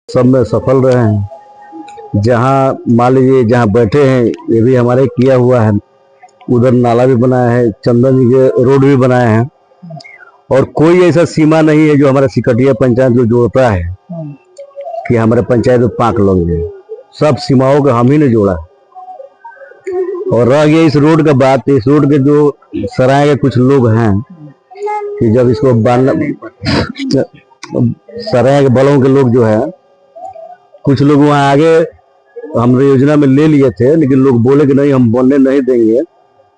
सब में सफल रहे हैं। जहाँ मान लीजिए जहाँ बैठे हैं ये भी हमारे किया हुआ है। उधर नाला भी बनाया है, चंदन जी के रोड भी बनाए हैं। और कोई ऐसा सीमा नहीं है जो हमारे सिकटिया पंचायत को जोड़ता है कि हमारे पंचायत में 5 लोग हैं। सब सीमाओं को हम ही ने जोड़ा। और रह गया इस रोड का बात, इस रोड के जो सराय के कुछ लोग हैं कि जब इसको सराय के बलों के लोग जो है, कुछ लोग वहाँ आगे हम योजना में ले लिए थे, लेकिन लोग बोले कि नहीं हम बनने नहीं देंगे,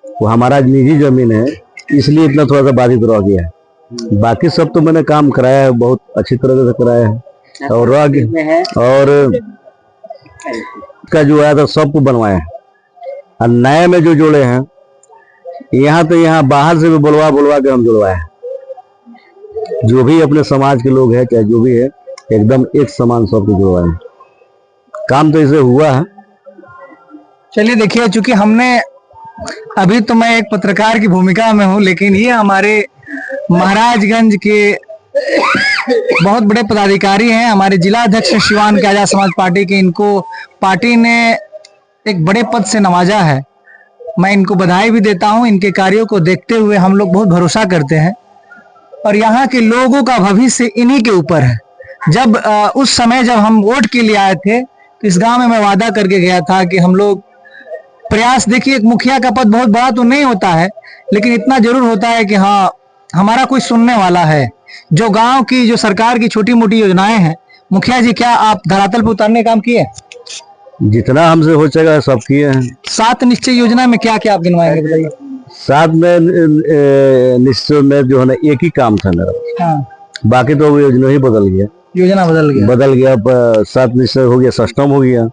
वो हमारा निजी जमीन है, इसलिए इतना थोड़ा सा बाधित रह गया है। बाकी सब तो मैंने काम कराया है, बहुत अच्छी तरह से कराया है। और रह गया और का जो आया था सबको बनवाया है। और नए में जो जोड़े हैं यहाँ तो यहाँ बाहर से भी बुलवा के हम जुड़वाए हैं। जो भी अपने समाज के लोग हैं चाहे जो भी है, एकदम एक समान सबको जुड़वाए हैं। काम तो इसे हुआ है। चलिए देखिए, चूंकि हमने अभी तो मैं एक पत्रकार की भूमिका में हूँ, लेकिन ये हमारे महाराजगंज के बहुत बड़े पदाधिकारी हैं, हमारे जिला अध्यक्ष शिवान के आजाद समाज पार्टी के। इनको पार्टी ने एक बड़े पद से नवाजा है। मैं इनको बधाई भी देता हूं। इनके कार्यों को देखते हुए हम लोग बहुत भरोसा करते हैं और यहाँ के लोगों का भविष्य इन्हीं के ऊपर है। जब उस समय जब हम वोट के लिए आए थे तो इस गांव में मैं वादा करके गया था कि हम लोग प्रयास, देखिए एक मुखिया का पद बहुत बड़ा तो नहीं होता है, लेकिन इतना जरूर होता है कि हाँ हमारा कोई सुनने वाला है। जो गांव की जो सरकार की छोटी मोटी योजनाएं हैं, मुखिया जी क्या आप धरातल पर उतारने काम किए? जितना हमसे हो सकेगा सब किए हैं। 7 निश्चय योजना में क्या क्या आप गिनवाएंगे बताइए? 7 में निश्चय में जो है ना एक ही काम था मेरा। हाँ। बाकी तो योजना ही बदल गया। योजना बदल गया। 7 निश्चय हो गया, सष्टम हो गया,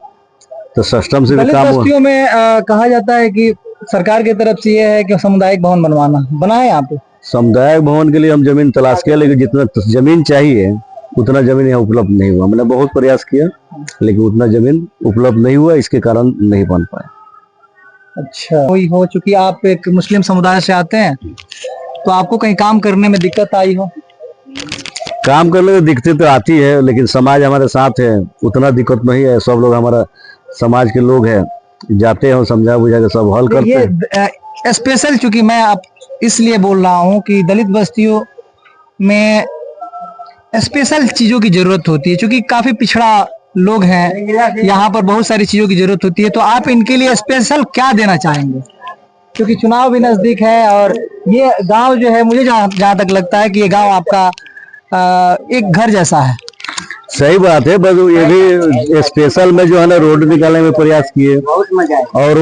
तो सष्टम से भी काम हुआ। बस्तियों में कहा जाता है कि सरकार की तरफ से ये है कि सामुदायिक भवन बनवाना, बनाए आप? सामुदायिक भवन के लिए हम जमीन तलाश किया, लेकिन जितना जमीन चाहिए उतना जमीन यहाँ उपलब्ध नहीं हुआ। मैंने बहुत प्रयास किया लेकिन उतना जमीन उपलब्ध नहीं हुआ, इसके कारण नहीं बन पाया। अच्छा, कोई हो, चूंकि आप एक मुस्लिम समुदाय से आते हैं तो आपको कहीं काम करने में दिक्कत आई हो? काम करने में दिक्कत तो आती है, लेकिन समाज हमारे साथ है, उतना दिक्कत नहीं है। सब लोग हमारा समाज के लोग हैं, जाते हैं समझा बुझा के सब हल करते हैं। स्पेशल चूंकि मैं आप इसलिए बोल रहा हूँ कि दलित बस्तियों में स्पेशल चीजों की जरूरत होती है, क्योंकि काफी पिछड़ा लोग हैं, यहाँ पर बहुत सारी चीजों की जरूरत होती है। तो आप इनके लिए स्पेशल क्या देना चाहेंगे? क्योंकि चुनाव भी नजदीक है और ये गांव जो है, मुझे जहाँ तक लगता है कि ये गांव आपका एक घर जैसा है। सही बात है, बस ये भी स्पेशल में जो है ना रोड निकालने में प्रयास किए। और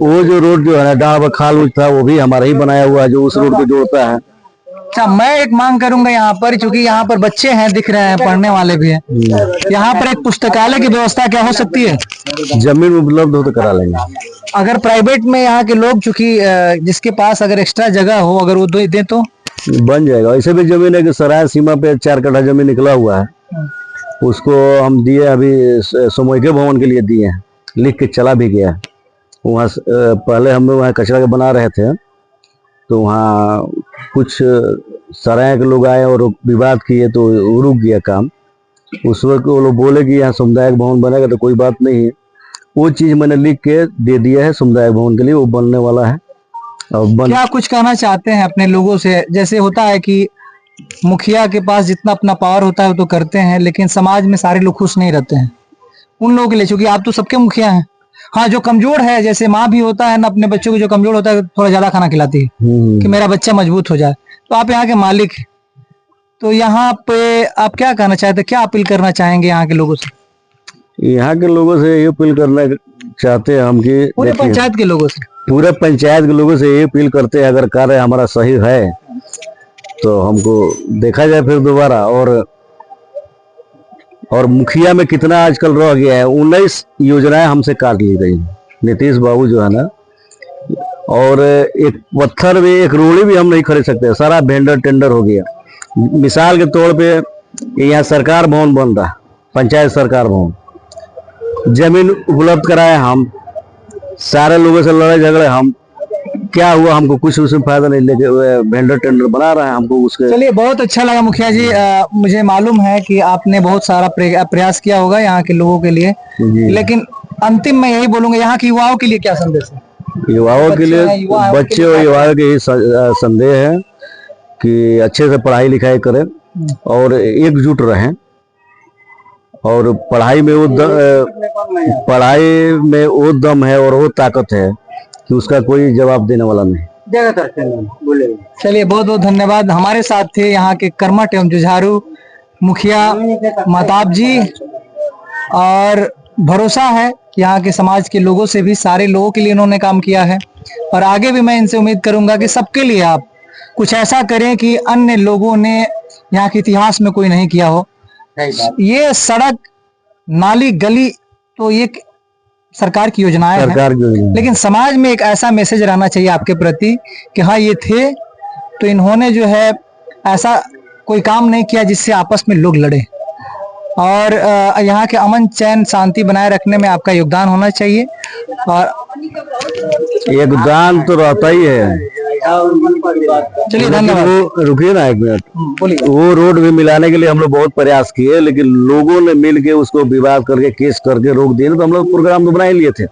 वो जो रोड जो है ना डाँड़ खाल था, वो भी हमारा ही बनाया हुआ है, जो उस रोड को जोड़ता है। अच्छा, मैं एक मांग करूंगा यहाँ पर, क्योंकि यहाँ पर बच्चे हैं, दिख रहे हैं, पढ़ने वाले भी हैं, यहाँ पर एक पुस्तकालय की व्यवस्था क्या हो सकती है? जमीन उपलब्ध हो तो करा लेंगे। अगर प्राइवेट में यहाँ के लोग, चूंकि जिसके पास अगर एक्स्ट्रा जगह हो, अगर वो दे तो बन जाएगा। ऐसे भी जमीन है कि सराय सीमा पे 4 कट्ठा जमीन निकला हुआ है, उसको हम दिए, अभी सामूहिक भवन के लिए दिए हैं, लिख के चला भी गया है। वहाँ पहले हम लोग वहाँ कचरा के बना रहे थे, तो वहाँ कुछ सराय के लोग आए और विवाद किए तो रुक गया काम। उस वक्त वो लोग बोले कि यहाँ सामुदायिक भवन बनेगा, तो कोई बात नहीं है। वो चीज मैंने लिख के दे दिया है सामुदायिक भवन के लिए, वो बनने वाला है। और क्या कुछ कहना चाहते हैं अपने लोगों से? जैसे होता है कि मुखिया के पास जितना अपना पावर होता है वो तो करते हैं, लेकिन समाज में सारे लोग खुश नहीं रहते हैं। उन लोगों के लिए, चूंकि आप तो सबके मुखिया हैं, हाँ जो कमजोर है, जैसे माँ भी होता है ना, अपने बच्चों को जो कमजोर होता है थोड़ा ज्यादा खाना खिलाती है कि मेरा बच्चा मजबूत हो जाए। तो आप यहाँ के मालिक हैं, तो यहाँ पे आप क्या कहना चाहते हैं, क्या अपील करना चाहेंगे यहाँ के लोगों से? यहाँ के लोगों से ये अपील करना चाहते हैं हम कि पूरे पंचायत के लोगों से, पूरे पंचायत के लोगों से ये अपील करते हैं, अगर कार्य हमारा सही है तो हमको देखा जाए फिर दोबारा। और मुखिया में कितना आजकल रह गया है, 19 योजनाएं हमसे काट ली गई। नीतीश बाबू जो है ना, और एक पत्थर में एक रोड़ी भी हम नहीं खरीद सकते, सारा वेंडर टेंडर हो गया। मिसाल के तौर पे यहाँ सरकार भवन बन रहा, पंचायत सरकार भवन, जमीन उपलब्ध कराए हम, सारे लोगों से लड़ाई झगड़े हम, क्या हुआ, हमको कुछ उसमें फायदा नहीं, लेके वेंडर टेंडर बना रहा है हमको उसके। चलिए बहुत अच्छा लगा मुखिया जी। मुझे मालूम है कि आपने बहुत सारा प्रयास किया होगा यहाँ के लोगों के लिए, जी। लेकिन अंतिम में यही बोलूंगा, यहाँ के युवाओं के लिए क्या संदेश है? युवाओं के लिए, युवा है, बच्चे और युवाओं के यही संदेह है कि अच्छे से पढ़ाई लिखाई करें और एकजुट रहें, और पढ़ाई में वो दम है और वो ताकत है कि उसका कोई जवाब देने वाला नहीं। चलिए बहुत बहुत धन्यवाद। हमारे साथ थे यहाँ के कर्मठ एवं जुझारू मुखिया महताब जी, और भरोसा है कि यहाँ के समाज के लोगों से भी, सारे लोगों के लिए इन्होंने काम किया है, और आगे भी मैं इनसे उम्मीद करूंगा कि सबके लिए आप कुछ ऐसा करें कि अन्य लोगों ने यहाँ के इतिहास में कोई नहीं किया हो। ये सड़क, नाली, गली तो ये सरकार की योजनाएं हैं, लेकिन समाज में एक ऐसा मैसेज रहना चाहिए आपके प्रति कि हाँ ये थे तो इन्होंने जो है ऐसा कोई काम नहीं किया जिससे आपस में लोग लड़े, और यहाँ के अमन चैन शांति बनाए रखने में आपका योगदान होना चाहिए। और योगदान तो रहता ही है। चलिए धन्यवाद। रुकिए ना एक मिनट, बोलिए। वो रोड भी मिलाने के लिए हम लोग बहुत प्रयास किए, लेकिन लोगों ने मिल के उसको विवाद करके केस करके रोक दिए, तो हम लोग प्रोग्राम तो बना ही लिए थे।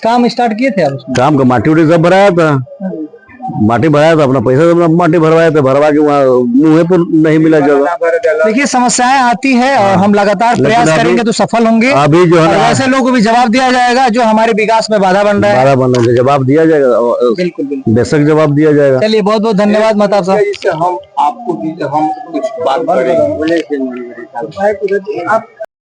काम स्टार्ट किए थे आप उसमें? काम का माटी उटी सब भराया था, अपना पैसा से अपना माटी भरवाया था, भरवा के वहाँ मुँह पर नहीं मिला जगह। देखिए समस्याएं आती है और हम लगातार प्रयास करेंगे तो सफल होंगे। अभी जो है ना, ऐसे लोगों को भी जवाब दिया जाएगा जो हमारे विकास में बाधा बन रहा है। जवाब दिया जाएगा, बिल्कुल बेशक जवाब दिया जाएगा। चलिए बहुत बहुत धन्यवाद महताब साहब। हम आपको हम कुछ बात करेंगे।